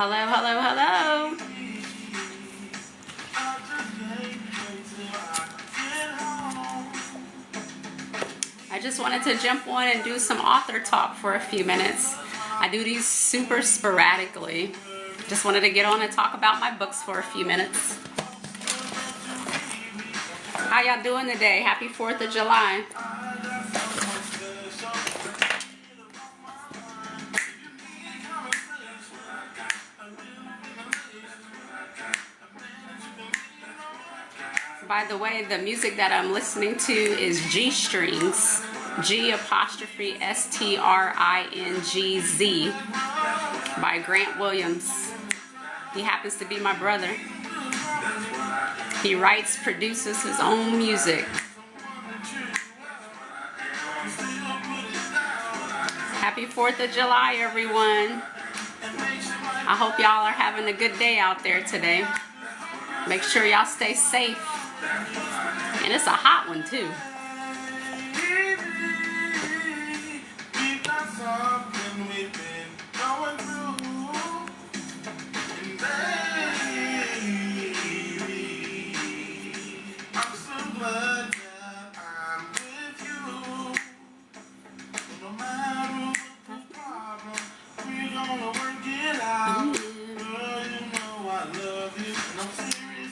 Hello, hello, hello. I just wanted to jump on and do some author talk for a few minutes. I do these super sporadically. Just wanted to get on and talk about my books for a few minutes. How y'all doing today? Happy 4th of July. By the way, the music that I'm listening to is G Strings, G''STRINGZ by Grant Williams. He happens to be my brother. He writes, produces his own music. Happy 4th of July, everyone. I hope y'all are having a good day out there today. Make sure y'all stay safe. And it's a hot one too.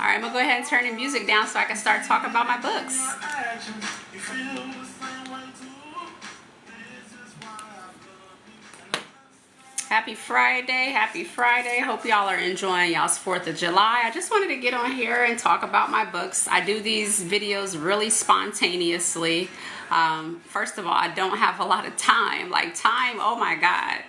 Alright, I'm going to go ahead and turn the music down so I can start talking about my books. Happy Friday, happy Friday. Hope y'all are enjoying y'all's 4th of July. I just wanted to get on here and talk about my books. I do these videos really spontaneously. First of all, I don't have a lot of time. Like time, oh my God.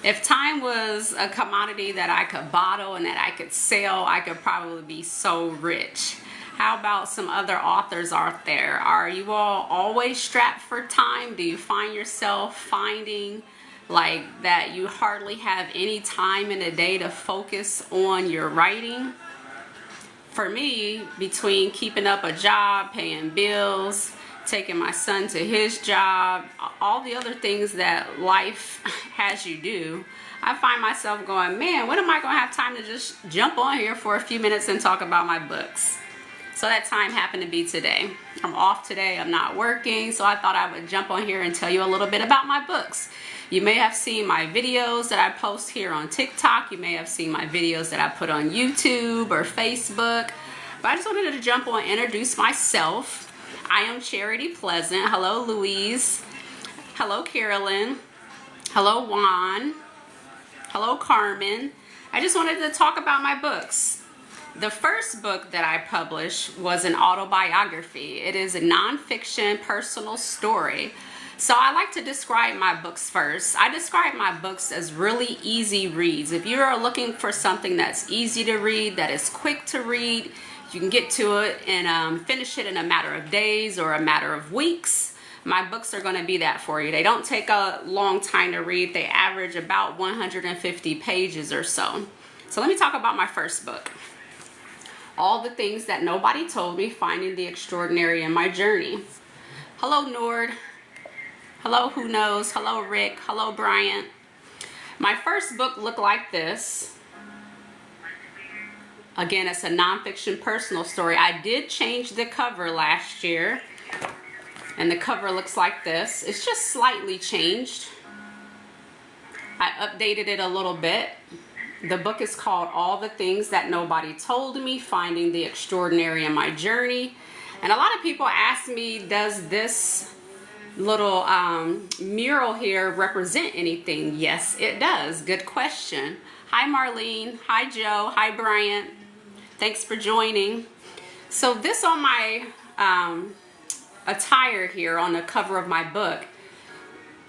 If time was a commodity that I could bottle and that I could sell, I could probably be so rich. How about some other authors out there? Are you all always strapped for time? Do you find yourself finding like that you hardly have any time in a day to focus on your writing? For me, between keeping up a job, paying bills, taking my son to his job, all the other things that life has you do, I find myself going, man, when am I going to have time to just jump on here for a few minutes and talk about my books? So that time happened to be today. I'm off today, I'm not working, so I thought I would jump on here and tell you a little bit about my books. You may have seen my videos that I post here on TikTok. You may have seen my videos that I put on YouTube or Facebook. But I just wanted to jump on and introduce myself. I am Charity Pleasant. Hello, Louise. Hello, Carolyn. Hello, Juan. Hello, Carmen. I just wanted to talk about my books. The first book that I published was an autobiography. It is a nonfiction personal story. So I like to describe my books first. I describe my books as really easy reads. If you are looking for something that's easy to read, that is quick to read, you can get to it and finish it in a matter of days or a matter of weeks, my books are going to be that for you. They don't take a long time to read. They average about 150 pages or so. So let me talk about my first book. All the Things That Nobody Told Me, Finding the Extraordinary in My Journey. Hello, Nord. Hello, Who Knows. Hello, Rick. Hello, Bryant. My first book looked like this. Again, it's a nonfiction personal story. I did change the cover last year, and the cover looks like this. It's just slightly changed. I updated it a little bit. The book is called All the Things That Nobody Told Me, Finding the Extraordinary in My Journey. And a lot of people ask me, does this little mural here represent anything? Yes, it does. Good question. Hi, Marlene. Hi, Joe. Hi, Bryant. Thanks for joining. So this on my attire here on the cover of my book,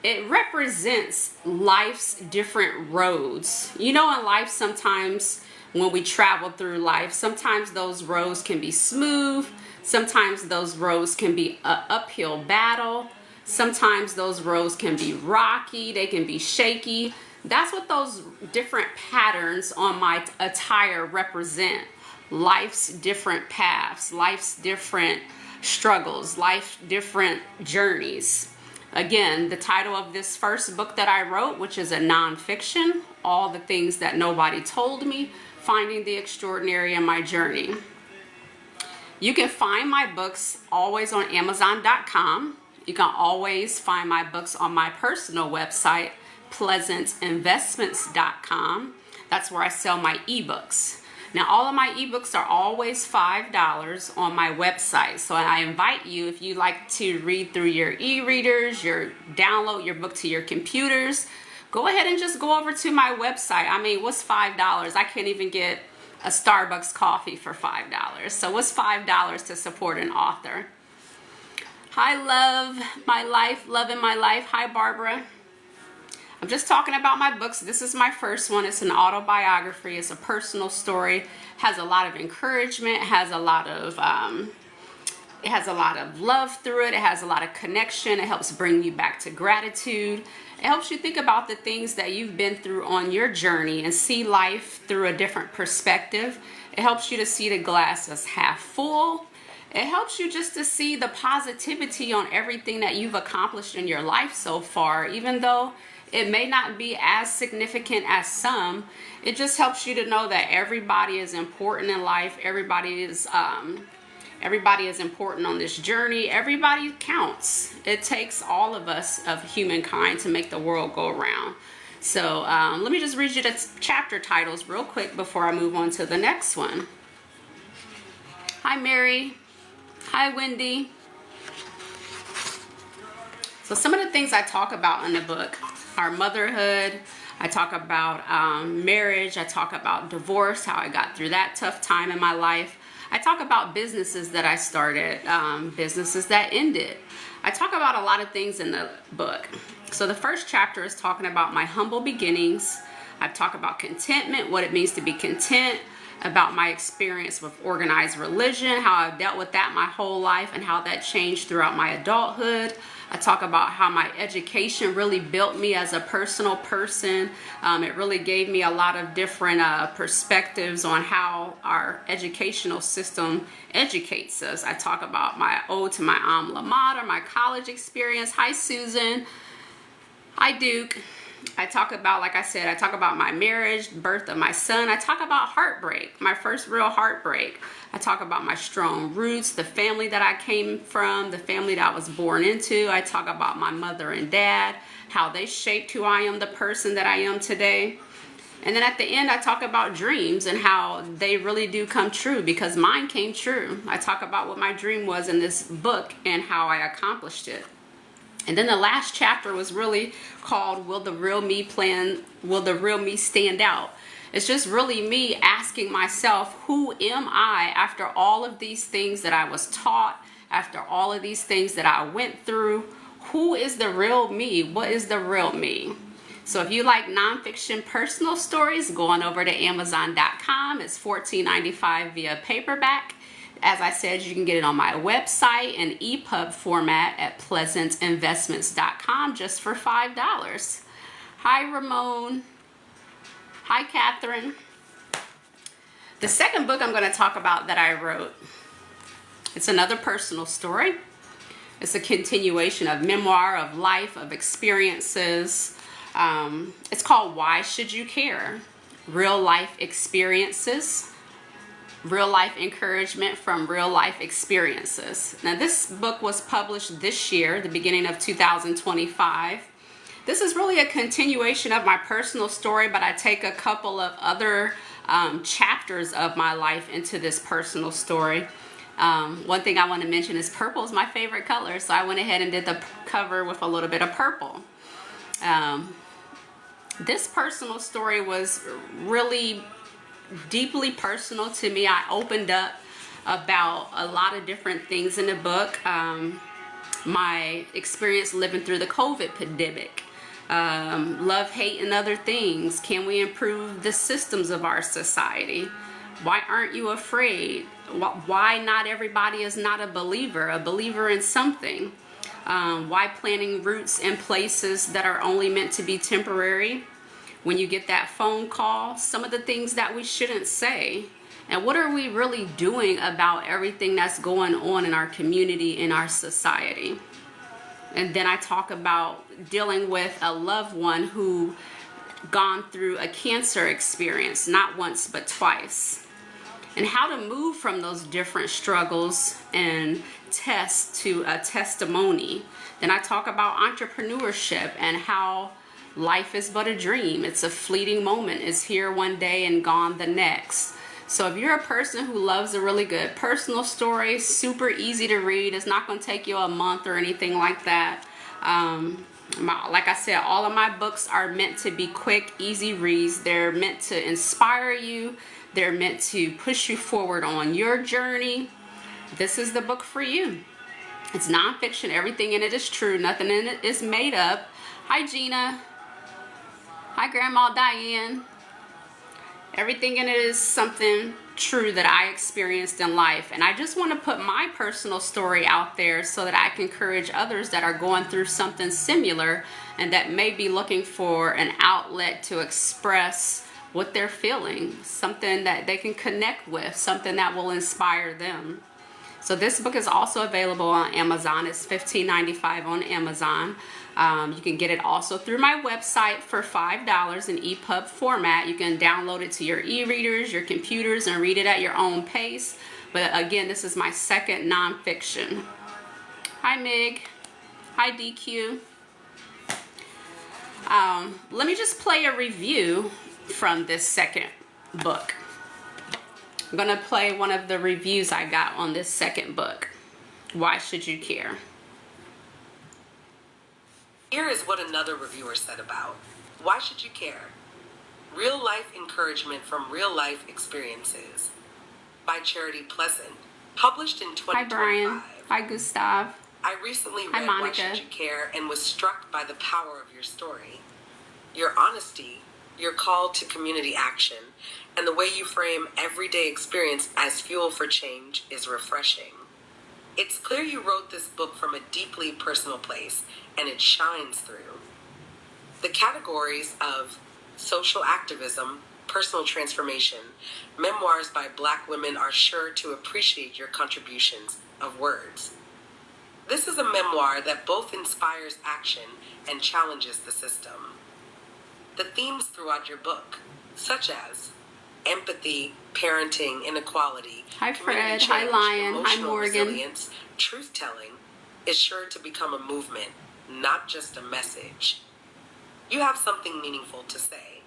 it represents life's different roads. You know, in life sometimes when we travel through life, sometimes those roads can be smooth, sometimes those roads can be an uphill battle, sometimes those roads can be rocky, they can be shaky. That's what those different patterns on my attire represent. Life's different paths, life's different struggles, life's different journeys. Again, the title of this first book that I wrote, which is a nonfiction, All the Things That Nobody Told Me, Finding the Extraordinary in My Journey. You can find my books always on Amazon.com. You can always find my books on my personal website, PleasantInvestments.com. That's where I sell my ebooks. Now, all of my ebooks are always $5 on my website. So I invite you, if you like to read through your e-readers, download your book to your computers, go ahead and just go over to my website. I mean, what's $5? I can't even get a Starbucks coffee for $5. So what's $5 to support an author? Hi, love my life, loving my life. Hi, Barbara. I'm just talking about my books. This is my first one. It's an autobiography. It's a personal story. Has a lot of encouragement. Has a lot of it has a lot of love through it. It has a lot of connection. It helps bring you back to gratitude. It helps you think about the things that you've been through on your journey and see life through a different perspective. It helps you to see the glass as half full. It helps you just to see the positivity on everything that you've accomplished in your life so far, even though it may not be as significant as some. It just helps you to know that everybody is important in life. Everybody is important on this journey. Everybody counts. It takes all of us of humankind to make the world go around. So let me just read you the chapter titles real quick before I move on to the next one. Hi, Mary. Hi, Wendy. So some of the things I talk about in the book are motherhood. I talk about marriage. I talk about divorce, how I got through that tough time in my life. I talk about businesses that I started, businesses that ended. I talk about a lot of things in the book. So the first chapter is talking about my humble beginnings. I talk about contentment, what it means to be content, about my experience with organized religion, how I've dealt with that my whole life and how that changed throughout my adulthood. I talk about how my education really built me as a personal person. It really gave me a lot of different perspectives on how our educational system educates us. I talk about my ode to my alma mater, my college experience. Hi, Susan. Hi, Duke. I talk about, like I said, I talk about my marriage, birth of my son. I talk about heartbreak, my first real heartbreak. I talk about my strong roots, the family that I came from, the family that I was born into. I talk about my mother and dad, how they shaped who I am, the person that I am today. And then at the end, I talk about dreams and how they really do come true, because mine came true. I talk about what my dream was in this book and how I accomplished it. And then the last chapter was really called Will the Real Me Stand Out? It's just really me asking myself, who am I after all of these things that I was taught, after all of these things that I went through? Who is the real me? What is the real me? So if you like nonfiction personal stories, go on over to Amazon.com. It's $14.95 via paperback. As I said, you can get it on my website in EPUB format at PleasantInvestments.com just for $5. Hi, Ramon. Hi, Catherine. The second book I'm going to talk about that I wrote, it's another personal story. It's a continuation of memoir, of life, of experiences. It's called Why Should You Care? Real life experiences. Real life encouragement from real life experiences. Now, this book was published this year, the beginning of 2025. This is really a continuation of my personal story, but I take a couple of other chapters of my life into this personal story. One thing I want to mention is purple is my favorite color, so I went ahead and did the cover with a little bit of purple. This personal story was really deeply personal to me. I opened up about a lot of different things in the book. My experience living through the COVID pandemic, love, hate, and other things. Can we improve the systems of our society? Why aren't you afraid? Why not everybody is not a believer in something? Why planting roots in places that are only meant to be temporary? When you get that phone call, some of the things that we shouldn't say. And what are we really doing about everything that's going on in our community, in our society? And then I talk about dealing with a loved one who gone through a cancer experience, not once but twice, and how to move from those different struggles and tests to a testimony. Then I talk about entrepreneurship and how life is but a dream. It's a fleeting moment. It's here one day and gone the next. So if you're a person who loves a really good personal story, super easy to read, it's not going to take you a month or anything like that. Like I said, all of my books are meant to be quick, easy reads. They're meant to inspire you. They're meant to push you forward on your journey. This is the book for you. It's nonfiction. Everything in it is true. Nothing in it is made up. Hi, Gina. Hi, Grandma Diane. Everything in it is something true that I experienced in life. And I just want to put my personal story out there so that I can encourage others that are going through something similar and that may be looking for an outlet to express what they're feeling, something that they can connect with, something that will inspire them. So this book is also available on Amazon. It's $15.95 on Amazon. You can get it also through my website for $5 in EPUB format. You can download it to your e-readers, your computers, and read it at your own pace. But again, this is my second nonfiction. Hi, Mig. Hi, DQ. Let me just play a review from this second book. I'm going to play one of the reviews I got on this second book. Why Should You Care? Here is what another reviewer said about Why Should You Care? Real life encouragement from real life experiences by Charity Pleasant, published in 2025. Hi, Brian. Hi, Gustav. I recently read Why Should You Care and was struck by the power of your story. Your honesty, your call to community action, and the way you frame everyday experience as fuel for change is refreshing. It's clear you wrote this book from a deeply personal place, and it shines through. The categories of social activism, personal transformation, memoirs by Black women are sure to appreciate your contributions of words. This is a memoir that both inspires action and challenges the system. The themes throughout your book, such as empathy, parenting, inequality, hi Fred, change, hi Lion, hi Morgan, resilience, truth-telling, is sure to become a movement, not just a message. You have something meaningful to say.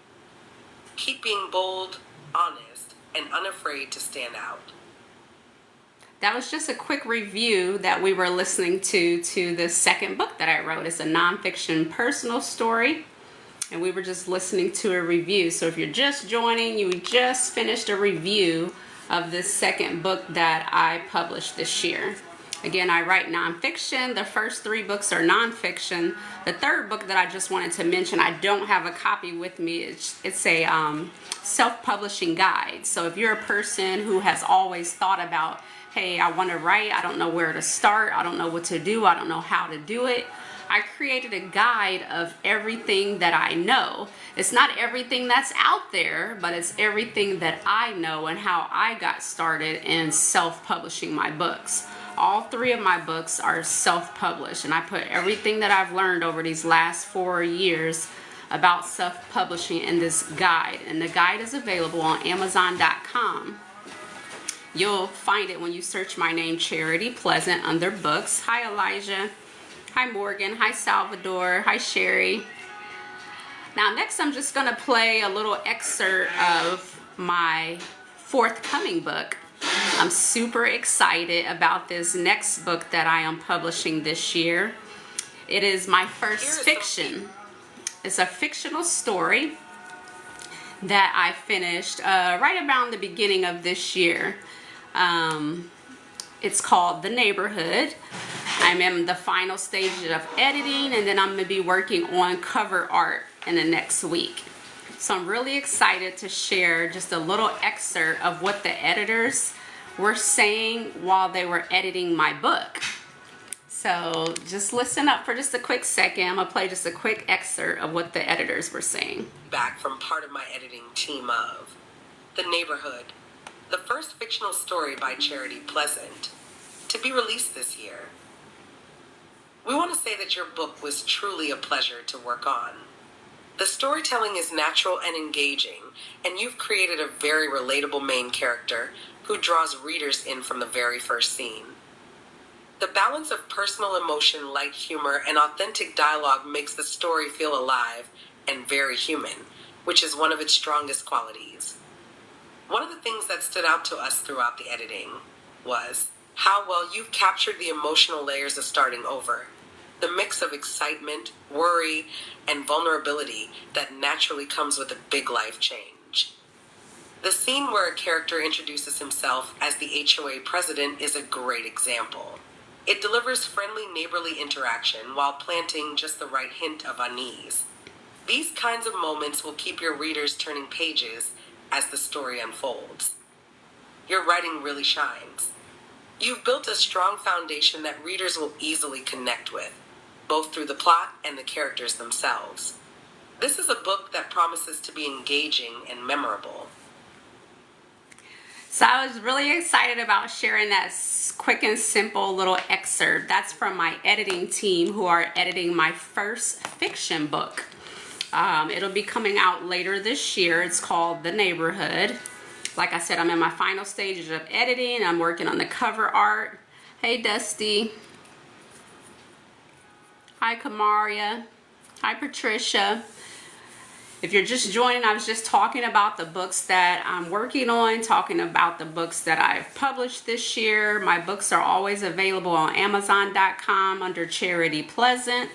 Keep being bold, honest, and unafraid to stand out. That was just a quick review that we were listening to the second book that I wrote. It's a nonfiction personal story, and we were just listening to a review. So if you're just joining, you just finished a review of this second book that I published this year. Again, I write nonfiction. The first 3 books are nonfiction. The third book that I just wanted to mention, I don't have a copy with me. It's a self-publishing guide. So if you're a person who has always thought about, hey, I want to write, I don't know where to start, I don't know what to do, I don't know how to do it, I created a guide of everything that I know. It's not everything that's out there, but it's everything that I know and how I got started in self-publishing my books. All 3 of my books are self-published, and I put everything that I've learned over these last 4 years about self-publishing in this guide. And the guide is available on Amazon.com. You'll find it when you search my name, Charity Pleasant, under books. Hi, Elijah. Hi, Morgan. Hi, Salvador. Hi, Sherry. Now, next I'm just going to play a little excerpt of my forthcoming book. I'm super excited about this next book that I am publishing this year. It is my first fiction. It's a fictional story that I finished right around the beginning of this year. It's called The Neighborhood. I'm in the final stage of editing, and then I'm going to be working on cover art in the next week. So I'm really excited to share just a little excerpt of what the editors were saying while they were editing my book. So just listen up for just a quick second. I'm going to play just a quick excerpt of what the editors were saying. Back from part of my editing team of The Neighborhood, the first fictional story by Charity Pleasant, to be released this year. We want to say that your book was truly a pleasure to work on. The storytelling is natural and engaging, and you've created a very relatable main character who draws readers in from the very first scene. The balance of personal emotion, light humor, and authentic dialogue makes the story feel alive and very human, which is one of its strongest qualities. One of the things that stood out to us throughout the editing was how well you've captured the emotional layers of starting over. The mix of excitement, worry, and vulnerability that naturally comes with a big life change. The scene where a character introduces himself as the HOA president is a great example. It delivers friendly neighborly interaction while planting just the right hint of unease. These kinds of moments will keep your readers turning pages as the story unfolds. Your writing really shines. You've built a strong foundation that readers will easily connect with, both through the plot and the characters themselves. This is a book that promises to be engaging and memorable. So I was really excited about sharing that quick and simple little excerpt. That's from my editing team who are editing my first fiction book. It'll be coming out later this year. It's called The Neighborhood. Like I said, I'm in my final stages of editing. I'm working on the cover art. Hey, Dusty. Hi, Kamaria. Hi, Patricia. If you're just joining, I was just talking about the books that I'm working on, talking about the books that I've published this year. My books are always available on Amazon.com under Charity Pleasant.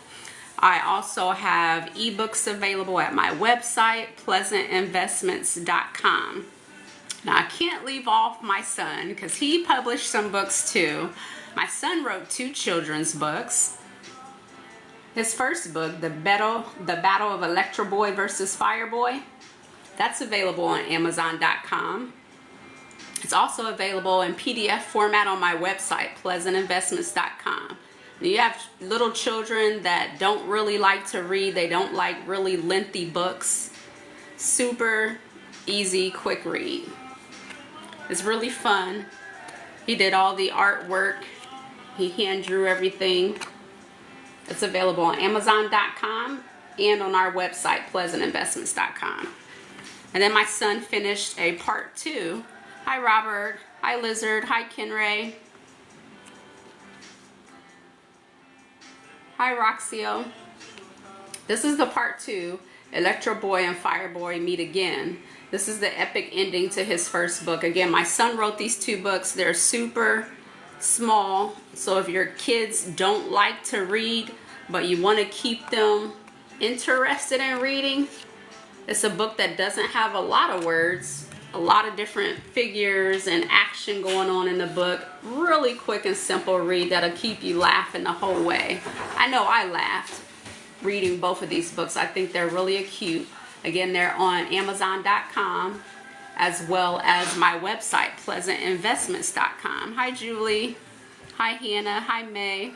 I also have ebooks available at my website, pleasantinvestments.com. Now, I can't leave off my son because he published some books too. My son wrote 2 children's books. His first book, The Battle of Electro Boy versus Fire Boy, that's available on Amazon.com. It's also available in PDF format on my website, pleasantinvestments.com. You have little children that don't really like to read. They don't like really lengthy books. Super easy, quick read. It's really fun. He did all the artwork. He hand drew everything. It's available on Amazon.com and on our website, pleasantinvestments.com. And then my son finished a part 2. Hi, Robert. Hi, Lizard. Hi, Kenray. Hi, Roxio. This is the part 2. Electro Boy and Fire Boy meet again. This is the epic ending to his first book. Again, my son wrote these 2 books. They're super small, so if your kids don't like to read but you want to keep them interested in reading, it's a book that doesn't have a lot of words, a lot of different figures and action going on in the book. Really quick and simple read that'll keep you laughing the whole way. I know I laughed reading both of these books. I think they're really cute. Again, they're on Amazon.com as well as my website, pleasantinvestments.com. Hi, Julie. Hi, Hannah. Hi, May.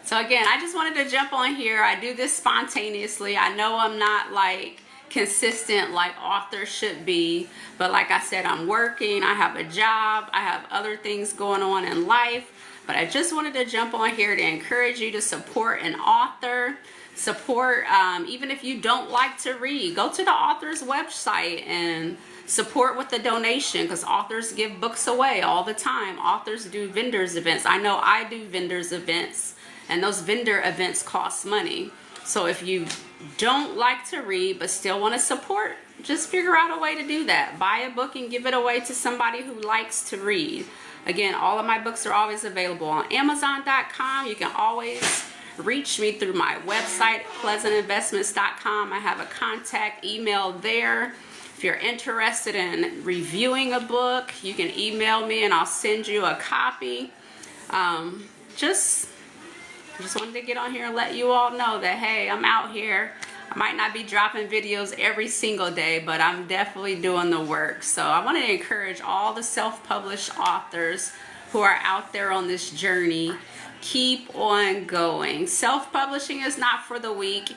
So again, I just wanted to jump on here. I do this spontaneously. I know I'm not like consistent like authors should be, but like I said, I'm working. I have a job. I have other things going on in life, but I just wanted to jump on here to encourage you to support an author. Support, even if you don't like to read, go to the author's website and support with a donation, because authors give books away all the time. Authors do vendors events. I know I do vendors events, and those vendor events cost money. So if you don't like to read but still want to support, just figure out a way to do that. Buy a book and give it away to somebody who likes to read. Again, all of my books are always available on Amazon.com. You can always reach me through my website, pleasantinvestments.com. I have a contact email there. If you're interested in reviewing a book, you can email me and I'll send you a copy. Just wanted to get on here and let you all know that, hey, I'm out here. I might not be dropping videos every single day, but I'm definitely doing the work. So I want to encourage all the self-published authors who are out there on this journey. Keep on going. Self-publishing is not for the weak.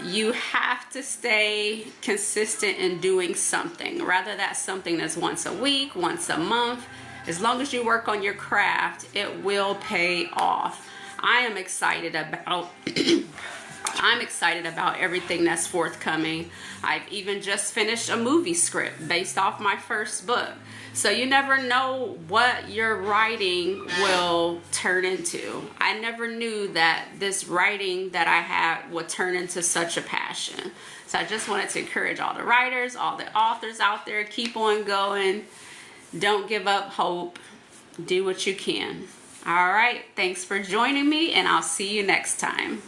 You have to stay consistent in doing something. Rather that something is once a week, once a month. As long as you work on your craft, it will pay off. I am excited about I'm excited about everything that's forthcoming. I've even just finished a movie script based off my first book. So you never know what your writing will turn into. I never knew that this writing that I had would turn into such a passion. So I just wanted to encourage all the writers, all the authors out there, keep on going. Don't give up hope. Do what you can. All right, thanks for joining me, and I'll see you next time.